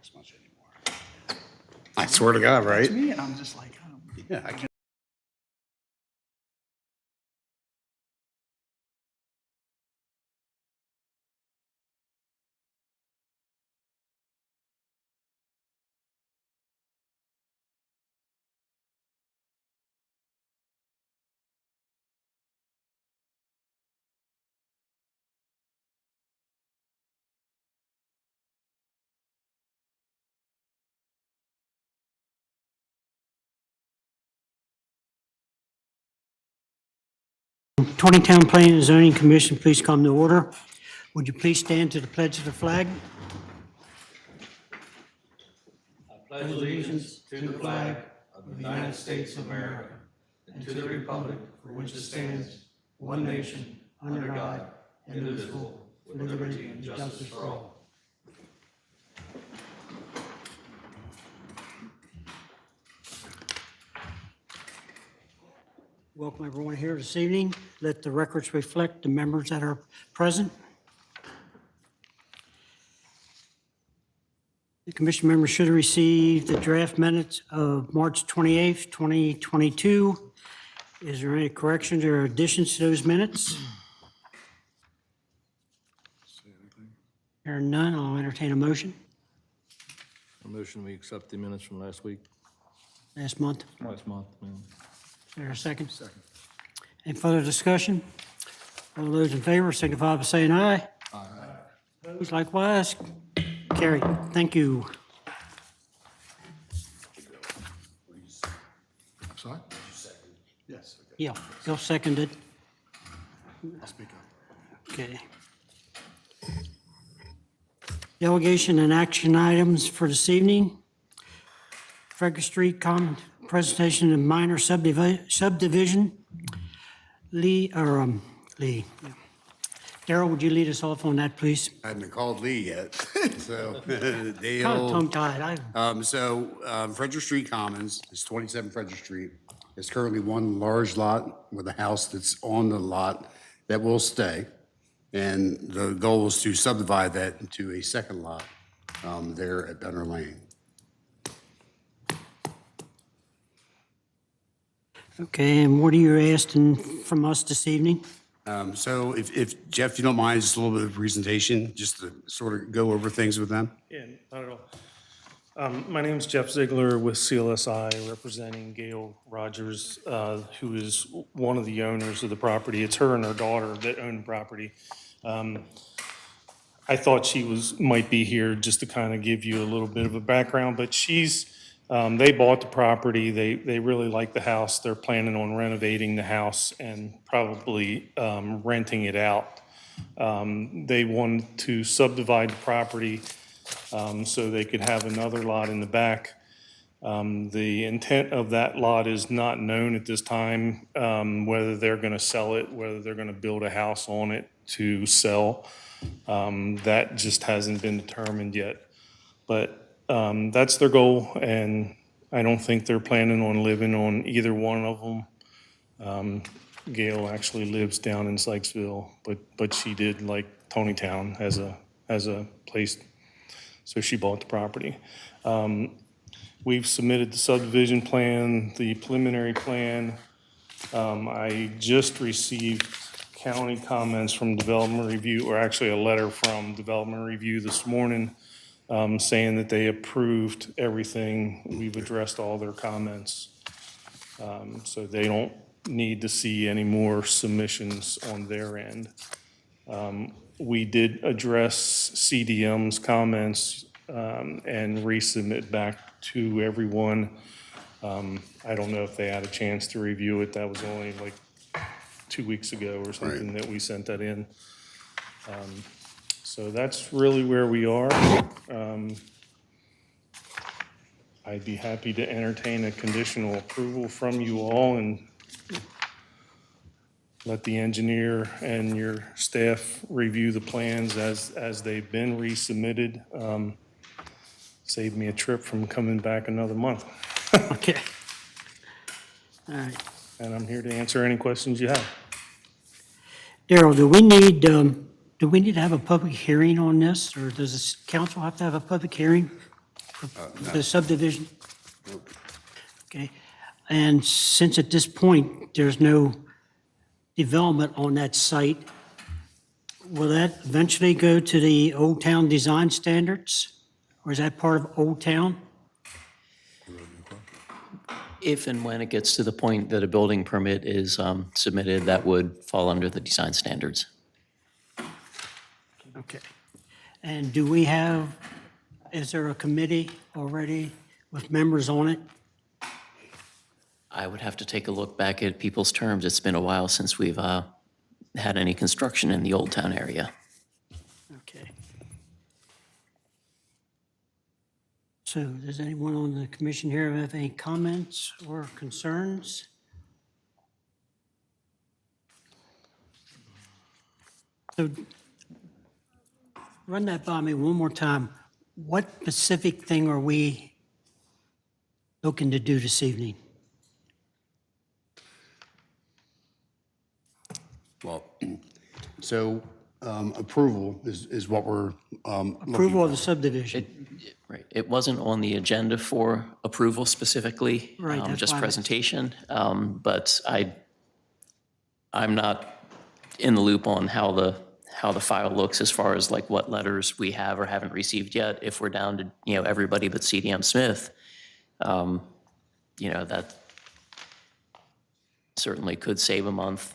this much anymore. I swear to God, right? It's me, and I'm just like, oh. Yeah, I can't. Taneytown Planning and Zoning Commission, please come to order. Would you please stand to the pledge of the flag? Pledge allegiance to the flag of the United States of America and to the republic for which it stands, one nation, under God, indivisible, with liberty and justice for all. Welcome everyone here this evening. Let the records reflect the members that are present. The commission members should have received the draft minutes of March 28th, 2022. Is there any corrections or additions to those minutes? There are none. I'll entertain a motion. A motion we accept the minutes from last week, Last month. last month. Is there a second? Second. Any further discussion? All those in favor signify by saying aye. Aye. Opposed likewise. Carried. Thank you. I'm sorry? Yes. Okay. Yeah, Bill seconded. I'll speak up. Okay. Delegation and action items for this evening. Frederick Street comment presentation of minor subdivision. Lee. Yeah. Darrell, would you lead us off on that, please? I haven't called Lee yet, so Kind of Dale. tongue-tied. Frederick Street Commons is 27 Frederick Street. It's currently one large lot with a house that's on the lot that will stay. And the goal is to subdivide that into a second lot there at Benner Lane. Okay, and what are you asking from us this evening? So if Jeff, you don't mind, just a little bit of presentation, just to sort of go over things with them. Yeah, not at all. My name is Jeff Ziegler with CLSI, representing Gail Rogers, who is one of the owners of the property. It's her and her daughter that own the property. I thought she might be here just to kind of give you a little bit of a background, but they bought the property. They really like the house. They're planning on renovating the house and probably renting it out. They wanted to subdivide the property so they could have another lot in the back. The intent of that lot is not known at this time, whether they're going to sell it, whether they're going to build a house on it to sell. That just hasn't been determined yet. But that's their goal, and I don't think they're planning on living on either one of them. Gail actually lives down in Sykesville, but she did like Taneytown as a place, so she bought the property. We've submitted the subdivision plan, the preliminary plan. I just received county comments from development review, or actually a letter from development review this morning, saying that they approved everything. We've addressed all their comments. So they don't need to see any more submissions on their end. We did address CDM's comments and resubmit back to everyone. I don't know if they had a chance to review it. That was only like 2 weeks ago or something that we sent that in. So that's really where we are. I'd be happy to entertain a conditional approval from you all and let the engineer and your staff review the plans as they've been resubmitted. Save me a trip from coming back another month. Okay. All right. And I'm here to answer any questions you have. Darrell, do we need to have a public hearing on this, or does the council have to have a public hearing? The subdivision? Okay. And since at this point, there's no development on that site, will that eventually go to the Old Town design standards? Or is that part of Old Town? If and when it gets to the point that a building permit is submitted, that would fall under the design standards. Okay. And do we have, is there a committee already with members on it? I would have to take a look back at people's terms. It's been a while since we've had any construction in the Old Town area. Okay. So does anyone on the commission here have any comments or concerns? So run that by me one more time. What specific thing are we looking to do this evening? Well, so approval is what we're looking Approval of for. the subdivision. Right. It wasn't on the agenda for approval specifically, Right, that's just why I- presentation. But I'm not in the loop on how the file looks as far as like what letters we have or haven't received yet. If we're down to, everybody but CDM Smith, that certainly could save a month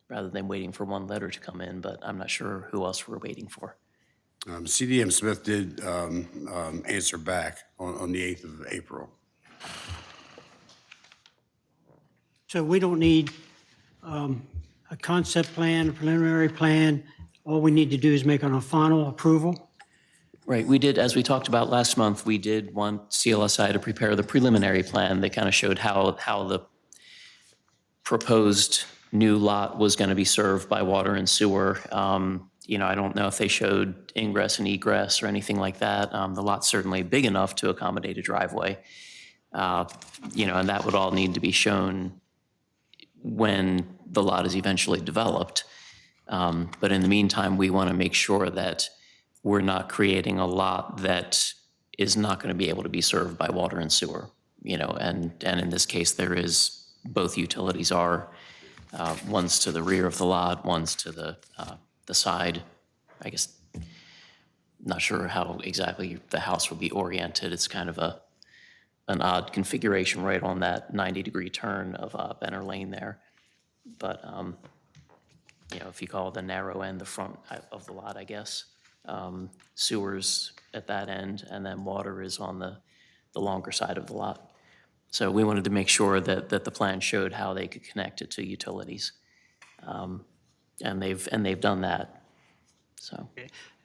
rather than waiting for one letter to come in, but I'm not sure who else we're waiting for. CDM Smith did answer back on the 8th of April. So we don't need a concept plan, a preliminary plan. All we need to do is make on a final approval. Right, we did, as we talked about last month, we did want CLSI to prepare the preliminary plan that kind of showed how the proposed new lot was going to be served by water and sewer. I don't know if they showed ingress and egress or anything like that. The lot's certainly big enough to accommodate a driveway. And that would all need to be shown when the lot is eventually developed. But in the meantime, we want to make sure that we're not creating a lot that is not going to be able to be served by water and sewer. And in this case, there is, both utilities are, one's to the rear of the lot, one's to the side. I guess, not sure how exactly the house will be oriented. It's kind of an odd configuration right on that 90-degree turn of Benner Lane there. But, if you call the narrow end the front of the lot, I guess, sewer's at that end, and then water is on the longer side of the lot. So we wanted to make sure that the plan showed how they could connect it to utilities. And they've done that, so.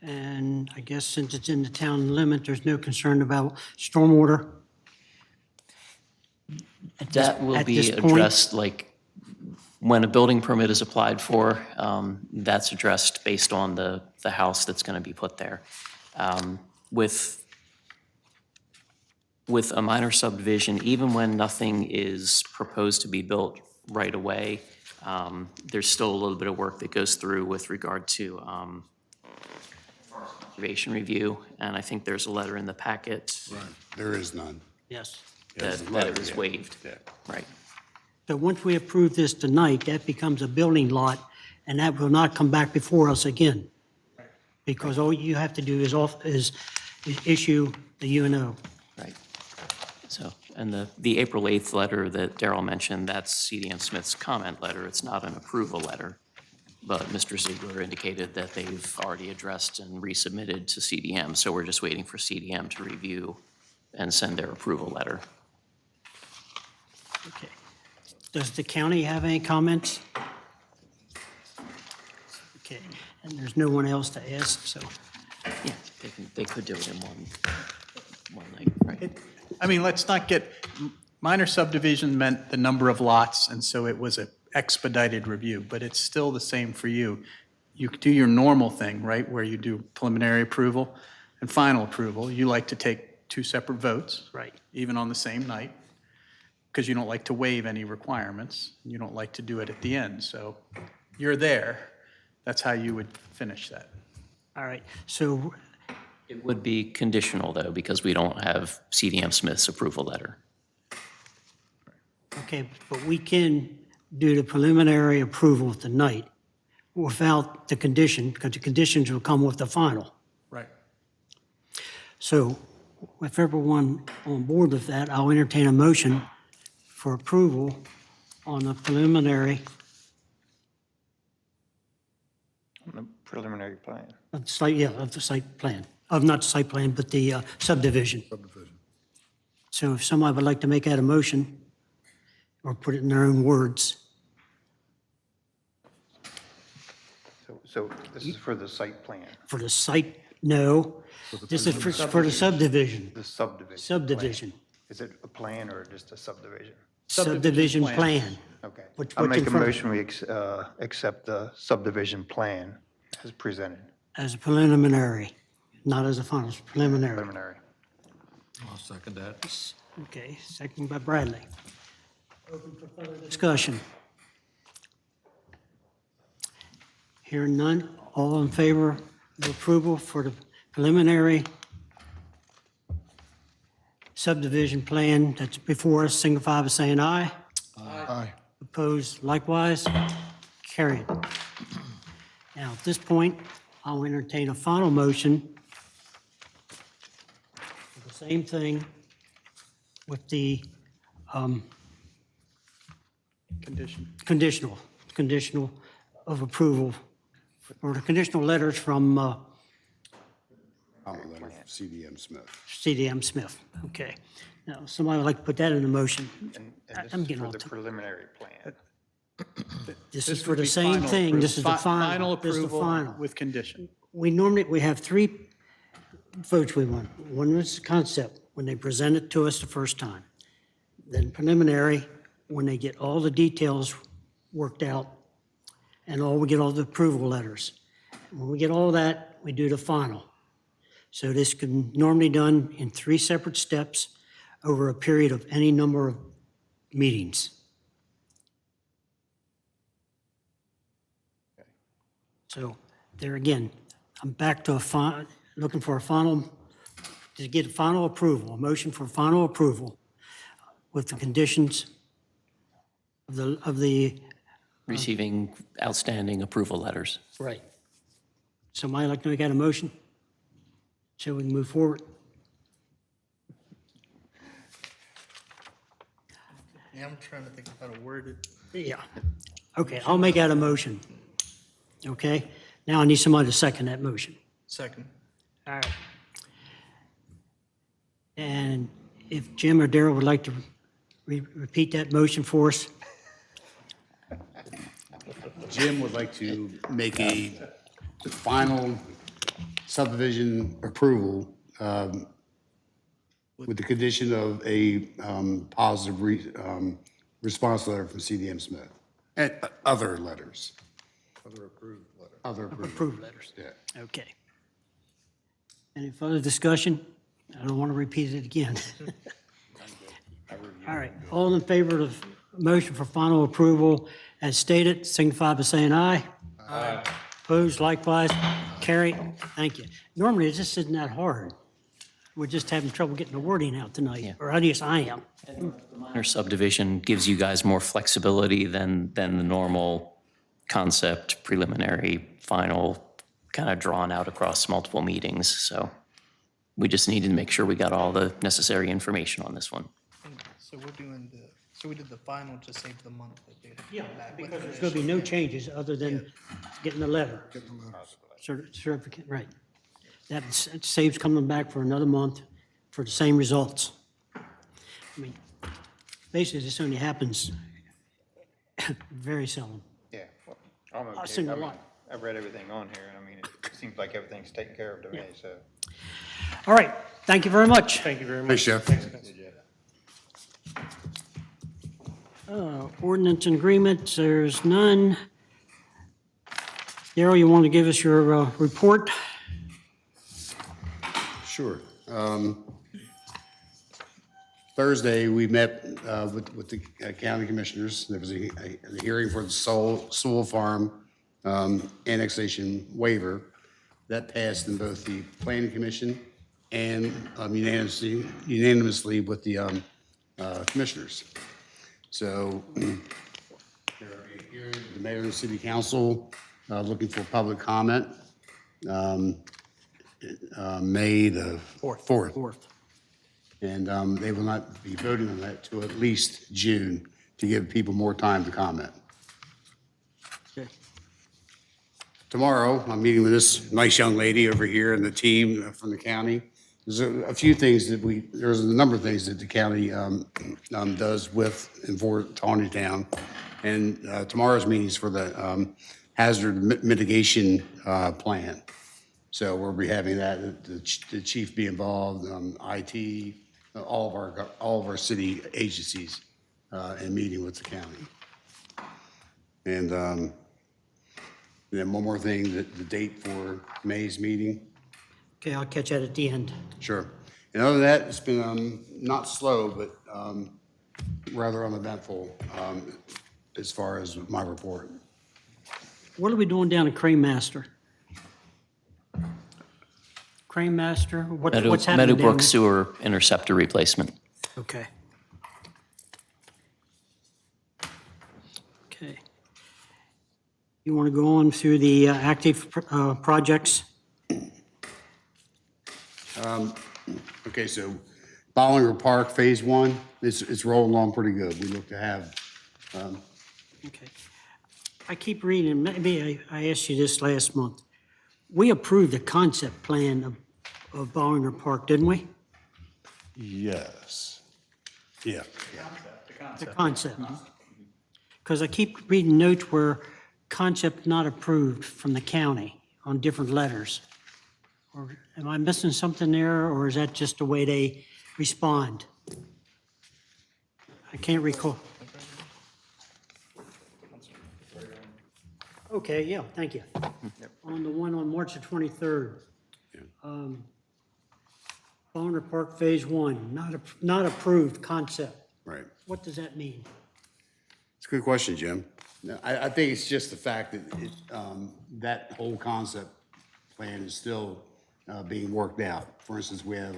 And I guess since it's in the town limit, there's no concern about stormwater? That will at be this point? addressed, like, when a building permit is applied for, that's addressed based on the house that's going to be put there. With a minor subdivision, even when nothing is proposed to be built right away, there's still a little bit of work that goes through with regard to conservation review, and I think there's a letter in the packet There is none. Yes. There's a that letter, it was yeah. waived. Yeah. Right. So once we approve this tonight, that becomes a building lot, and that will not come back before us again. Because all you have to do is issue the UNO. Right. So, and the April 8th letter that Darrell mentioned, that's CDM Smith's comment letter. It's not an approval letter. But Mr. Ziegler indicated that they've already addressed and resubmitted to CDM. So we're just waiting for CDM to review and send their approval letter. Okay. Does the county have any comments? Okay, and there's no one else to ask, so. Yeah, they could do it in one night, right? I mean, let's not get, minor subdivision meant the number of lots, and so it was a expedited review, but it's still the same for you. You do your normal thing, right, where you do preliminary approval and final approval. You like to take two separate votes. Right. Even on the same night, because you don't like to waive any requirements. You don't like to do it at the end, so you're there. That's how you would finish that. All right, so It would be conditional, though, because we don't have CDM Smith's approval letter. Okay, but we can do the preliminary approval tonight without the condition, because the conditions will come with the final. Right. So if everyone on board with that, I'll entertain a motion for approval on the preliminary On the preliminary plan. of the site, yeah, of the site plan, of not the site plan, but the subdivision. So if somebody would like to make that a motion, or put it in their own words, So this is for the site plan, for the site, no. This is for the subdivision, the subdivision. subdivision, plan. Is it a plan or just a subdivision? subdivision plan. Okay. Which- I'll what's in make a front of- motion, we accept the subdivision plan as presented, As a preliminary, not as a final, it's preliminary. preliminary. I'll second that. Okay, second by Bradley. Open for further discussion. Hearing none, all in favor of approval for the preliminary subdivision plan that's before us, signify by saying aye. Aye. Opposed likewise, carried. Now, at this point, I'll entertain a final motion for the same thing with the Condition. conditional of approval, or the conditional letters from Comment letter from CDM Smith. CDM Smith. Okay. Now, somebody would like to put that in the motion. And I'm this getting is all for the t- preliminary plan. This is This for would the be same final thing. approval. This is the final. Final This is the approval final. with condition. We have three votes we want. One was the concept, when they present it to us the first time. Then preliminary, when they get all the details worked out, and we get all the approval letters. When we get all that, we do the final. So this can normally done in 3 separate steps over a period of any number of meetings. So there again, I'm back to looking for a final, to get a final approval, a motion for final approval with the conditions of the, Receiving outstanding approval letters. right. Somebody like to make that a motion? So we can move forward? Yeah, I'm trying to think of how to word it. Yeah. Okay, I'll make that a motion. Okay? Now I need somebody to second that motion. Second. All right. And if Jim or Darrell would like to repeat that motion for us? Jim would like to make a final subdivision approval with the condition of a positive response letter from CDM Smith. And other letters. Other approved letters. Other Approved letters. Yeah. Okay. Any further discussion? I don't want to repeat it again. All right, all in favor of the motion for final approval as stated, signify by saying aye. Aye. Opposed, likewise, carried. Thank you. Normally, it just isn't that hard. We're just having trouble getting the wording out tonight, or at least I am. Minor subdivision gives you guys more flexibility than the normal concept, preliminary, final, kind of drawn out across multiple meetings. So we just needed to make sure we got all the necessary information on this one. So we're doing so we did the final to save the month that they Yeah, come back with. because there's going to be no changes other than getting the letter. Certificate, right. That saves coming back for another month for the same results. I mean, basically, this only happens very seldom. Yeah, well, I'm okay. I've seen a I mean, lot. I've read everything on here, and I mean, it seems like everything's taken care of to me, so. All right, thank you very much. Thank you very much. Thanks, Jeff. Ordinance and agreements, there's none. Darrell, you want to give us your report? Sure. Thursday, we met with the county commissioners. There was a hearing for the Sewell Farm annexation waiver. that passed in both the planning commission and unanimously with the commissioners. So there will be a hearing with the mayor and the city council looking for public comment. May the 4th. Fourth. And they will not be voting on that till at least June to give people more time to comment. Okay. Tomorrow, I'm meeting with this nice young lady over here and the team from the county. There's a few things that there's a number of things that the county does with and for Taneytown. And tomorrow's meeting is for the hazard mitigation plan. So we'll be having that, the chief be involved, IT, all of our city agencies, and meeting with the county. And then one more thing, the date for May's meeting. Okay, I'll catch that at the end. Sure. And other than that, it's been not slow, but rather uneventful as far as my report. What are we doing down at Crane Master? Crane Master, what's happening down Meadowbrook there? Sewer Interceptor Replacement. Okay. Okay. You want to go on through the active projects? Okay, so Bollinger Park Phase 1, it's rolling along pretty good. We look to have, Okay. I keep reading, maybe I asked you this last month. We approved the concept plan of Bollinger Park, didn't we? yes. Yeah. The concept. Because I keep reading notes where concept not approved from the county on different letters. Or am I missing something there, or is that just the way they respond? I can't recall. Okay, yeah, thank you. On the one on March the 23rd. Bonner Park Phase 1, not approved concept. Right. What does that mean? It's a good question, Jim. No, I think it's just the fact that that whole concept plan is still being worked out. For instance, we have,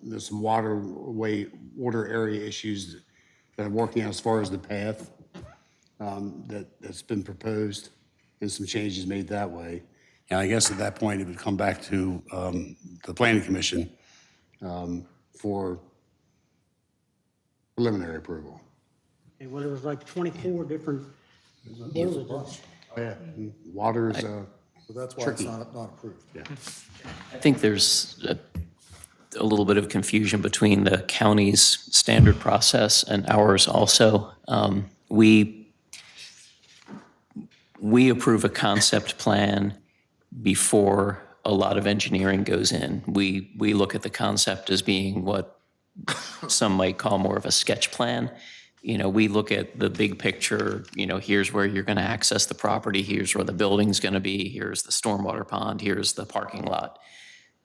there's some water area issues that are working out as far as the path that's been proposed and some changes made that way. And I guess at that point, it would come back to the planning commission for preliminary approval. Okay, well, there was like 24 different bulletins. Oh, yeah. Water is, So that's why it's not approved. I think there's a little bit of confusion between the county's standard process and ours also. We approve a concept plan before a lot of engineering goes in. We look at the concept as being what some might call more of a sketch plan. You know, we look at the big picture, you know, here's where you're going to access the property, here's where the building's going to be, here's the stormwater pond, here's the parking lot.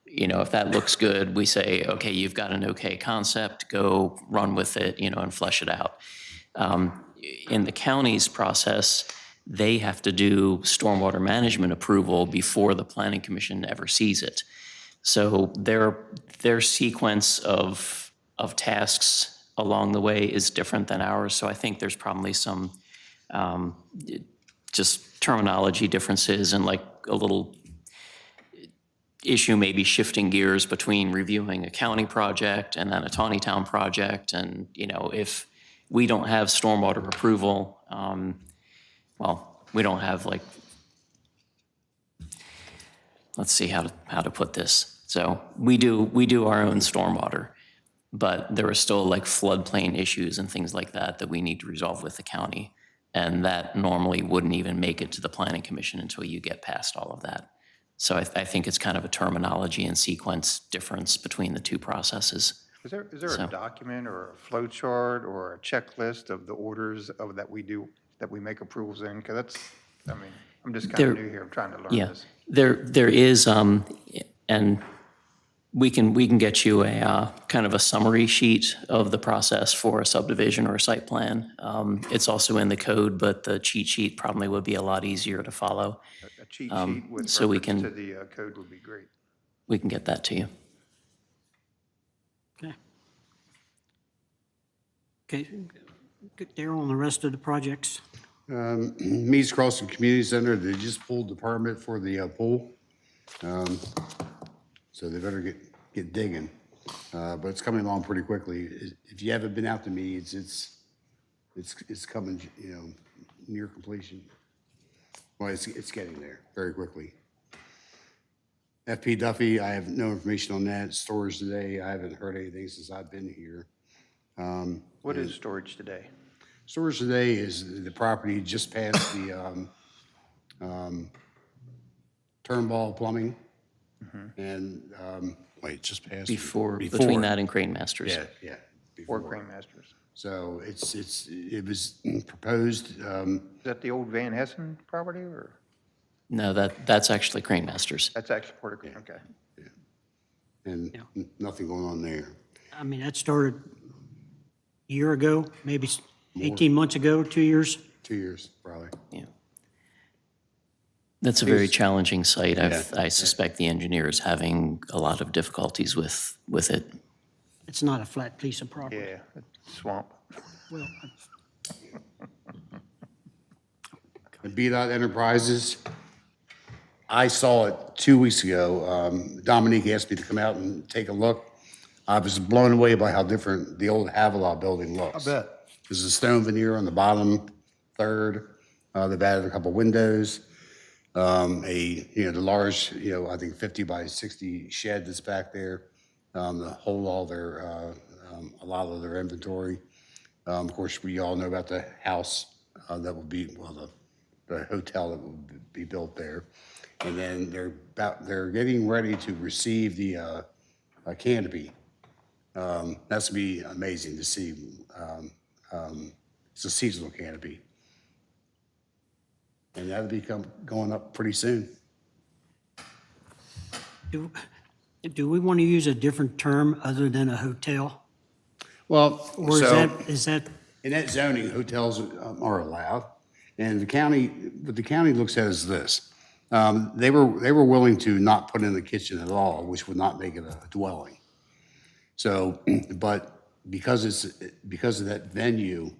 You know, if that looks good, we say, okay, you've got an okay concept, go run with it, you know, and flesh it out. In the county's process, they have to do stormwater management approval before the planning commission ever sees it. So their sequence of tasks along the way is different than ours. So I think there's probably some just terminology differences and like a little issue maybe shifting gears between reviewing a county project and then a Taneytown project. And, you know, if we don't have stormwater approval, well, we don't have like, let's see how to put this. So we do our own stormwater, but there are still like floodplain issues and things like that we need to resolve with the county. And that normally wouldn't even make it to the planning commission until you get past all of that. So I think it's kind of a terminology and sequence difference between the two processes. Is there a document or a flow chart or a checklist of the orders that we make approvals in? Because that's, I mean, I'm just kind of new here, I'm trying to learn Yeah, this. there is, and We can get you a kind of a summary sheet of the process for a subdivision or a site plan. It's also in the code, but the cheat sheet probably would be a lot easier to follow. A cheat sheet with so we reference to can- the code would be great. We can get that to you. Okay. Okay, Daryl, on the rest of the projects? Meads Crossing Community Center, they just pulled the permit for the pool. So they better get digging. But it's coming along pretty quickly. If you haven't been out to Meads, it's coming, near completion. Well, it's getting there very quickly. FP Duffy, I have no information on that. Storage today, I haven't heard anything since I've been here. What is storage today? Storage today is the property just past the Turnball Plumbing. And, wait, just past? Between that and Crane Masters. Yeah. Or before. Grain Masters? So it was proposed, Is that the old Van Hessen property, or No, that's actually Crane Masters. that's actually part of Grain? Okay. and nothing going on there. I mean, that started a year ago, maybe 18 months ago, 2 years. 2 years, probably. Yeah. That's a very challenging site. I suspect the engineer is having a lot of difficulties with it. It's not a flat piece of property. Yeah, it's swamp. Well, And B-Dot Enterprises, I saw it 2 weeks ago. Dominique asked me to come out and take a look. I was blown away by how different the old Havilah building looks. I bet. There's a stone veneer on the bottom third. They've added a couple windows. The large, I think 50 by 60 shed that's back there. To hold all their, a lot of their inventory. Of course, we all know about the house that will be, the hotel that will be built there. And then they're getting ready to receive the canopy. That's gonna be amazing to see. It's a seasonal canopy. And that'll be going up pretty soon. do we want to use a different term other than a hotel? Well, Or is that, in that zoning, hotels are allowed, and the county, what the county looks at is this. They were willing to not put in the kitchen at all, which would not make it a dwelling. So, but because of that venue,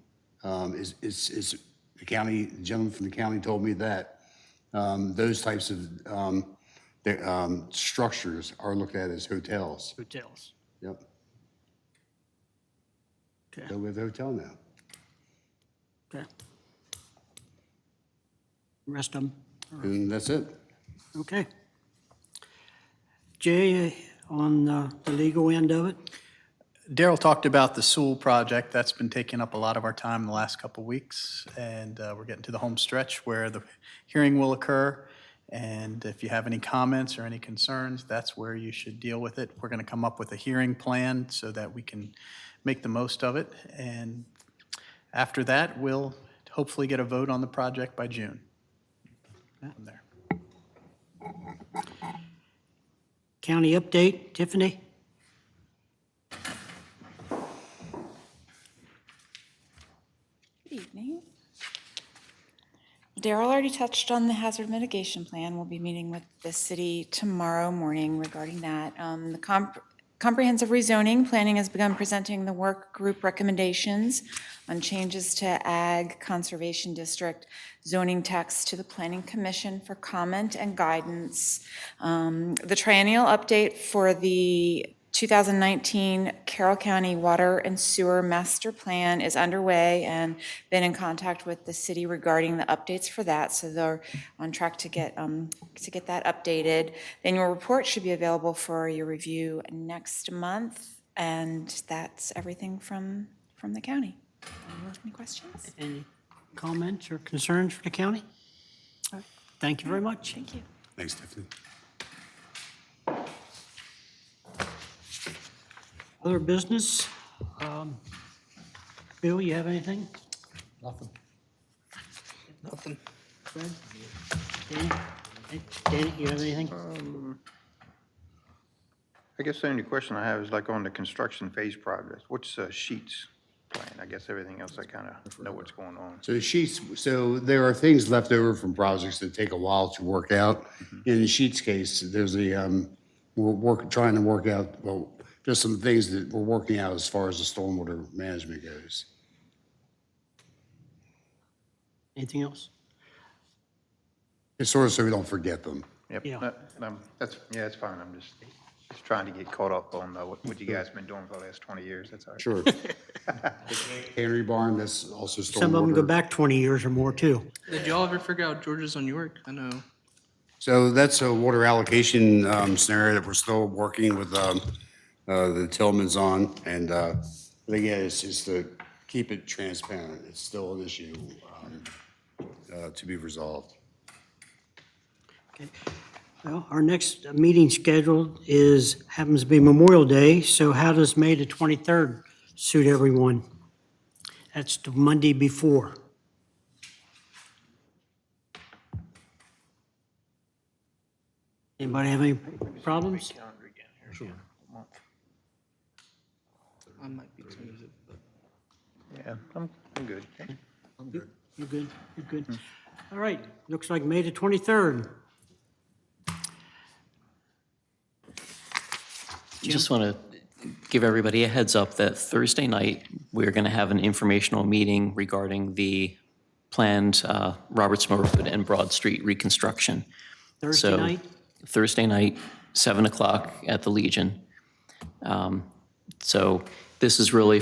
is the county, the gentleman from the county told me that those types of structures are looked at as hotels. hotels? Yep. Okay. So we have a hotel now. Okay. Rest of them? And that's it. Okay. Jay, on the legal end of it? Daryl talked about the Sewell project. That's been taking up a lot of our time the last couple of weeks. And we're getting to the home stretch where the hearing will occur. And if you have any comments or any concerns, that's where you should deal with it. We're going to come up with a hearing plan so that we can make the most of it. And after that, we'll hopefully get a vote on the project by June. From there. County update, Tiffany? Good evening. Daryl already touched on the hazard mitigation plan. We'll be meeting with the city tomorrow morning regarding that. The comprehensive rezoning planning has begun presenting the work group recommendations on changes to Ag Conservation District zoning text to the Planning Commission for comment and guidance. The triennial update for the 2019 Carroll County Water and Sewer Master Plan is underway, and been in contact with the city regarding the updates for that, so they're on track to get that updated. The annual report should be available for your review next month, and that's everything from the county. Any questions? Any comments or concerns for the county? All right. Thank you very much. Thank you. Thanks, Tiffany. Other business? Bill, you have anything? Nothing. Nothing. Fred? Danny? Hey, Danny, you have anything? I guess the only question I have is like on the construction phase project, what's sheets plan? I guess everything else I kind of know what's going on. So the sheets, so there are things left over from projects that take a while to work out. In the sheets case, there's trying to work out, well, just some things that we're working out as far as the stormwater management goes. Anything else? It's sort of so we don't forget them. Yep, Yeah. that's fine. I'm just trying to get caught up on what you guys been doing for the last 20 years. That's all right. Sure. Cannery barn, that's also stormwater. Some of them go back 20 years or more, too. Did y'all ever figure out George's on York? I know. So that's a water allocation scenario that we're still working with the Tillmans on. And again, it's just to keep it transparent. It's still an issue to be resolved. Okay. Well, our next meeting scheduled happens to be Memorial Day, so how does May the 23rd suit everyone? That's the Monday before. Anybody have any problems? I might be tentative, but Yeah, I'm good. You good? You good? All right, looks like May the 23rd. Just want to give everybody a heads up that Thursday night, we're going to have an informational meeting regarding the planned Roberts Road and Broad Street reconstruction. Thursday So, night? Thursday night, 7 o'clock at the Legion. So this is really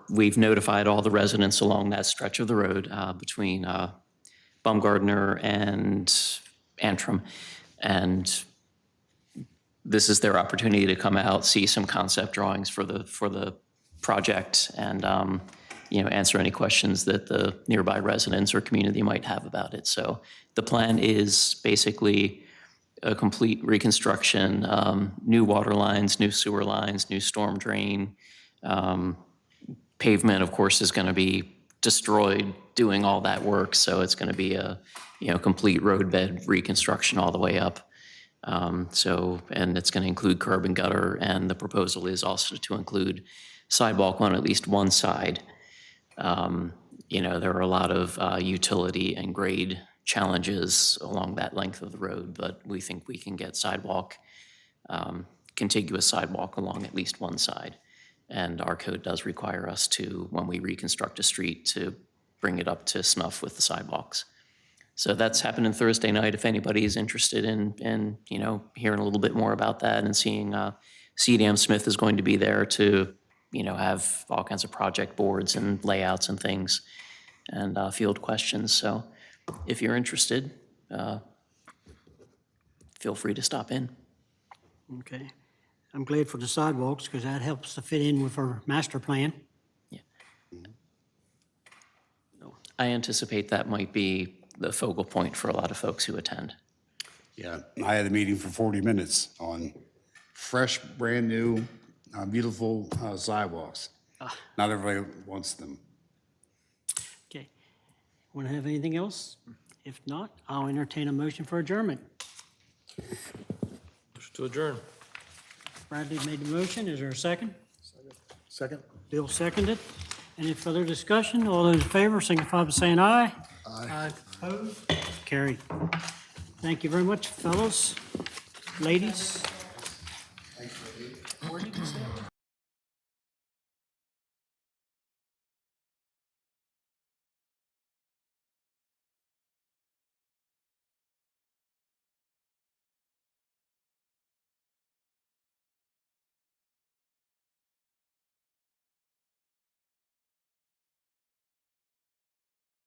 we've notified all the residents along that stretch of the road between Baumgardner and Antrim. And this is their opportunity to come out, see some concept drawings for the project and, answer any questions that the nearby residents or community might have about it. So the plan is basically a complete reconstruction, new water lines, new sewer lines, new storm drain. Pavement, of course, is going to be destroyed doing all that work, so it's going to be a, complete roadbed reconstruction all the way up. And it's going to include curb and gutter, and the proposal is also to include sidewalk on at least one side. There are a lot of utility and grade challenges along that length of the road, but we think we can get sidewalk, contiguous sidewalk along at least one side. And our code does require us to, when we reconstruct a street, to bring it up to snuff with the sidewalks. So that's happening Thursday night. If anybody is interested in hearing a little bit more about that and seeing, CDM Smith is going to be there to, have all kinds of project boards and layouts and things and field questions. So if you're interested, feel free to stop in. Okay. I'm glad for the sidewalks because that helps to fit in with our master plan. I anticipate that might be the focal point for a lot of folks who attend. Yeah, I had a meeting for 40 minutes on fresh, brand-new, beautiful sidewalks. Not everybody wants them. Okay. Want to have anything else? If not, I'll entertain a motion for adjournment. Motion to adjourn. Bradley made the motion. Is there a second? Second? Bill seconded. Any further discussion? All those in favor signify by saying aye. I Opposed? Carried. Thank you very much, fellows, ladies.